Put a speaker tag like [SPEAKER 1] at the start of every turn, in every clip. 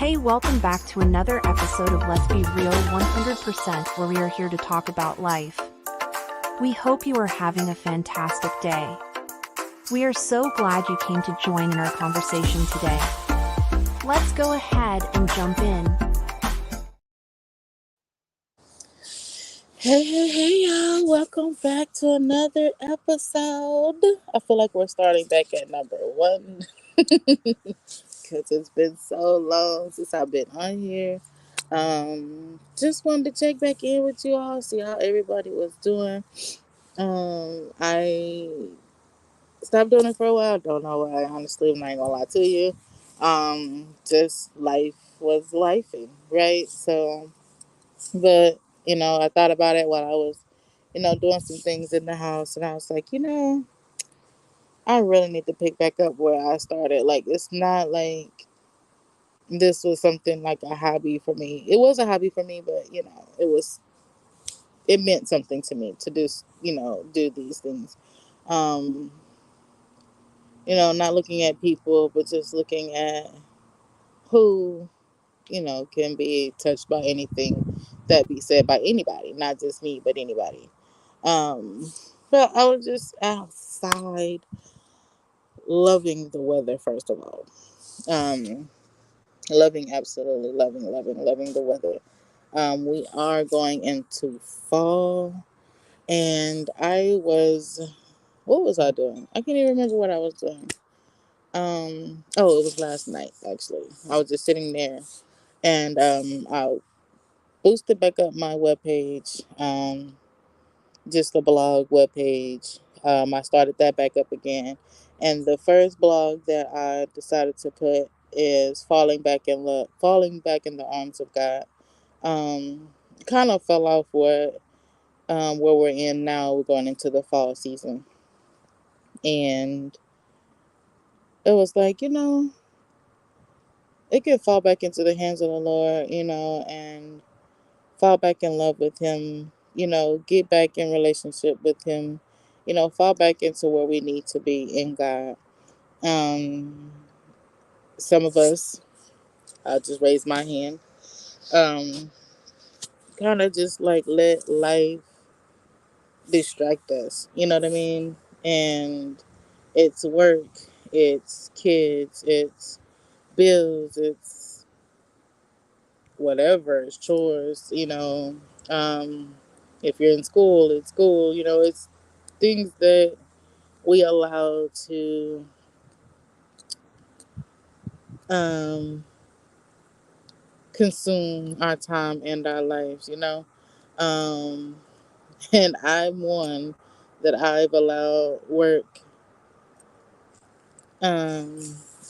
[SPEAKER 1] Hey, welcome back to another episode of Let's Be Real 100%, where we are here to talk about life. We hope you are having a fantastic day. We are so glad you came to join in our conversation today. Let's go ahead and jump in.
[SPEAKER 2] Hey, y'all. Welcome back to another episode. I feel like we're starting back at number one because it's been so long since I've been on here. Just wanted to check back in with you all, see how everybody was doing. I stopped doing it for a while. Don't know why, honestly. I'm not gonna lie to you. Just life was lifing, right? So, but I thought about it while I was doing some things in the house, and I was like, I really need to pick back up where I started. Like, it's not like this was something like a hobby for me. It was a hobby for me, but it meant something to me to do these things. Um, not looking at people, but just looking at who can be touched by anything that be said by anybody, not just me, but anybody. Um, but I was just outside loving the weather, first of all. Um, loving, absolutely loving the weather. We are going into fall, and what was I doing? I can't even remember what I was doing. Oh, it was last night, actually. I was just sitting there, and I boosted back up my webpage. Just the blog webpage. I started that back up again, and the first blog that I decided to put is falling back in the arms of God. Um, Kind of fell off where we're in now. We're going into the fall season, and it was like it could fall back into the hands of the Lord, and fall back in love with Him, get back in relationship with Him, fall back into where we need to be in God. Um, some of us, I'll just raise my hand, um, kind of just like let life distract us, you know what I mean? And it's work, it's kids, it's bills, it's whatever, it's chores, Um, if you're in school, it's school, it's things that we allow to um, consume our time and our lives. Um, and I'm one that I've allowed work um,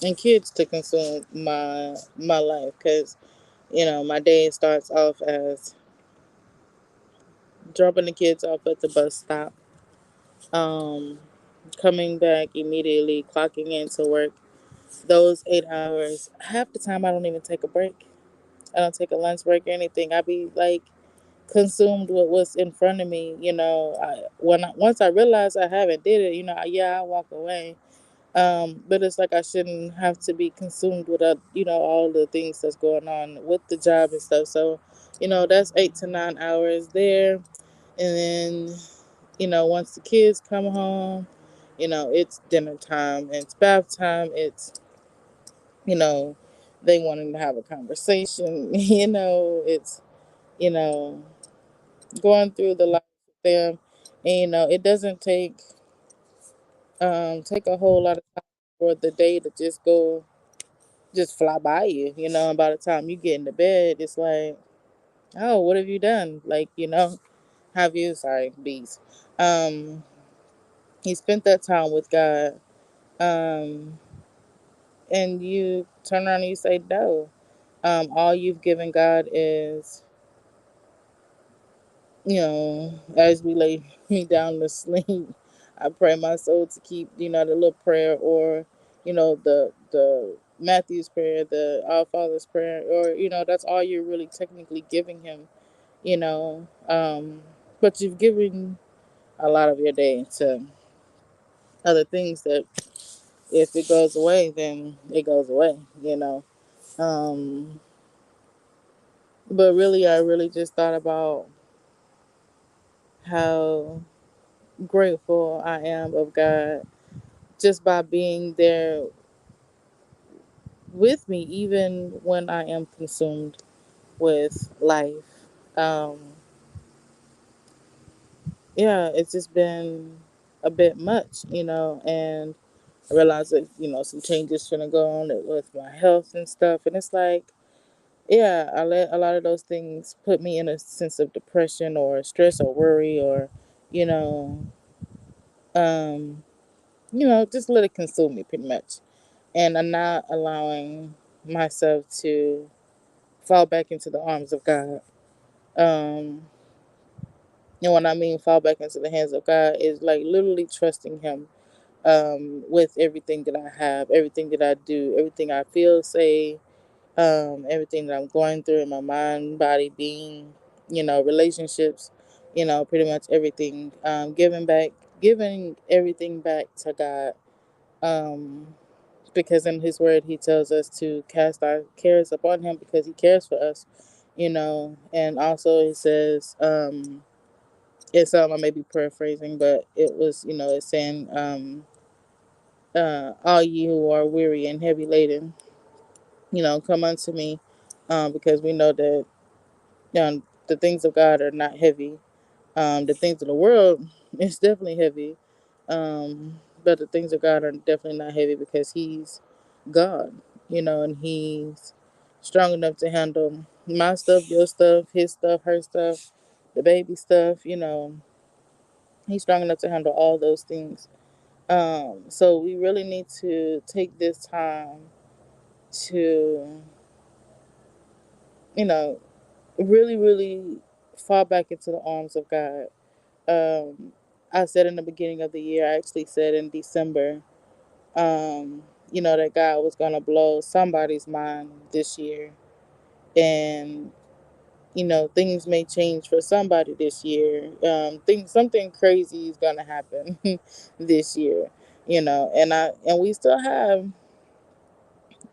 [SPEAKER 2] and kids to consume my life because my day starts off as dropping the kids off at the bus stop, um, coming back immediately, clocking into work. Those 8 hours, half the time I don't even take a break. I don't take a lunch break or anything. I be like consumed with what's in front of me. Once I realize I haven't did it, yeah, I walk away. But it's like I shouldn't have to be consumed with all the things that's going on with the job and stuff. So, that's 8 to 9 hours there, and then once the kids come home, it's dinner time, it's bath time, it's you know they wanting to have a conversation. It's you know going through the life with them, and it doesn't take a whole lot of time for the day to just fly by you. And by the time you get into bed, it's like, oh, what have you done? Like, have you, sorry, bees, um you spent that time with God, um and you turn around and you say no. All you've given God is, as we lay me down to sleep, I pray my soul to keep, the little prayer, or, the Matthew's prayer, the Our Father's prayer, or, that's all you're really technically giving him, you know. But you've given a lot of your day to other things that if it goes away, then it goes away. Um, but really, I really just thought about how grateful I am of God just by being there with me, even when I am consumed with life. Um, yeah, it's just been a bit much, and I realized that, some changes finna go on with my health and stuff. And it's like, yeah, I let a lot of those things put me in a sense of depression or stress or worry or, you know, um, just let it consume me pretty much. And I'm not allowing myself to fall back into the arms of God. Um, and when I mean fall back into the hands of God is like literally trusting Him with everything that I have, everything that I do, everything I feel, say, everything that I'm going through in my mind, body, being, relationships, pretty much everything. Giving everything back to God. Um, because in His Word, He tells us to cast our cares upon Him because He cares for us, and also He says, I may be paraphrasing, but it was, it's saying, all ye who are weary and heavy laden, come unto me, because we know that the things of God are not heavy. The things of the world is definitely heavy, but the things of God are definitely not heavy because He's God, and He's strong enough to handle my stuff, your stuff, His stuff, her stuff, the baby stuff. He's strong enough to handle all those things. So we really need to take this time to, you know, really, really fall back into the arms of God. Um, I said in the beginning of the year, I actually said in December, that God was going to blow somebody's mind this year. And, things may change for somebody this year. Something crazy is going to happen this year, and we still have,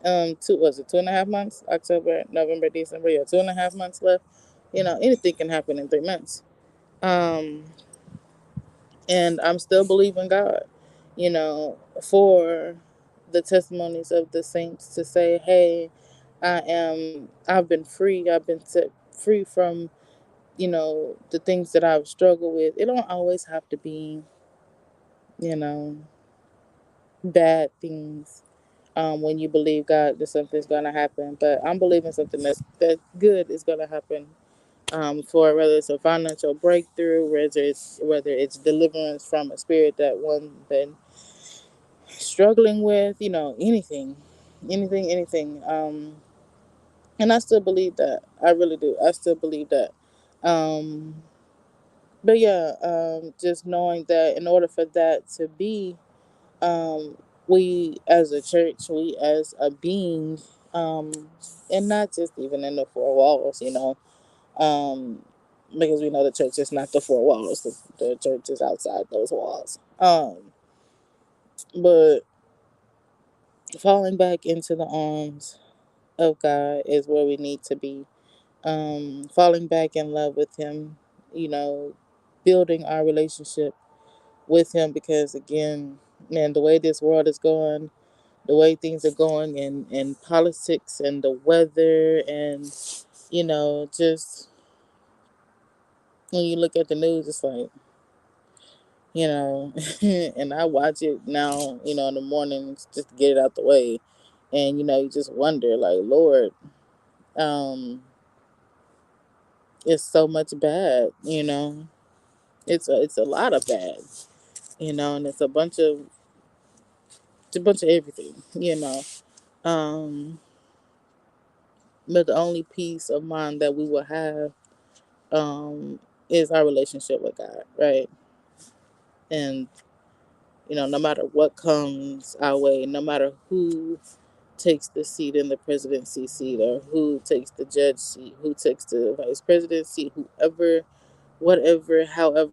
[SPEAKER 2] 2.5 months, October, November, December, yeah, 2.5 months left. Anything can happen in 3 months. Um, and I'm still believing God, for the testimonies of the saints to say, hey, I've been free. I've been set free from, the things that I've struggled with. It don't always have to be, you know, bad things. When you believe God that something's gonna happen, but I'm believing something that good is gonna happen. For whether it's a financial breakthrough, whether it's deliverance from a spirit that one been struggling with, anything. And I still believe that. I really do. I still believe that. Um, but yeah, just knowing that in order for that to be, um, we as a church, we as a being, um, and not just even in the four walls, um, because we know the church is not the four walls. The church is outside those walls. But falling back into the arms of God is where we need to be. Falling back in love with Him, you know, building our relationship with Him because, again, man, the way this world is going, the way things are going in politics and the weather, and, just when you look at the news, it's like, and I watch it now, in the mornings just to get it out the way. And, you just wonder, like, Lord, um, it's so much bad, it's a lot of bad, and it's a bunch of everything, um but the only peace of mind that we will have, is our relationship with God, right? And, no matter what comes our way, no matter who takes the seat in the presidency seat, or who takes the judge seat, who takes the vice president seat, whoever, whatever, however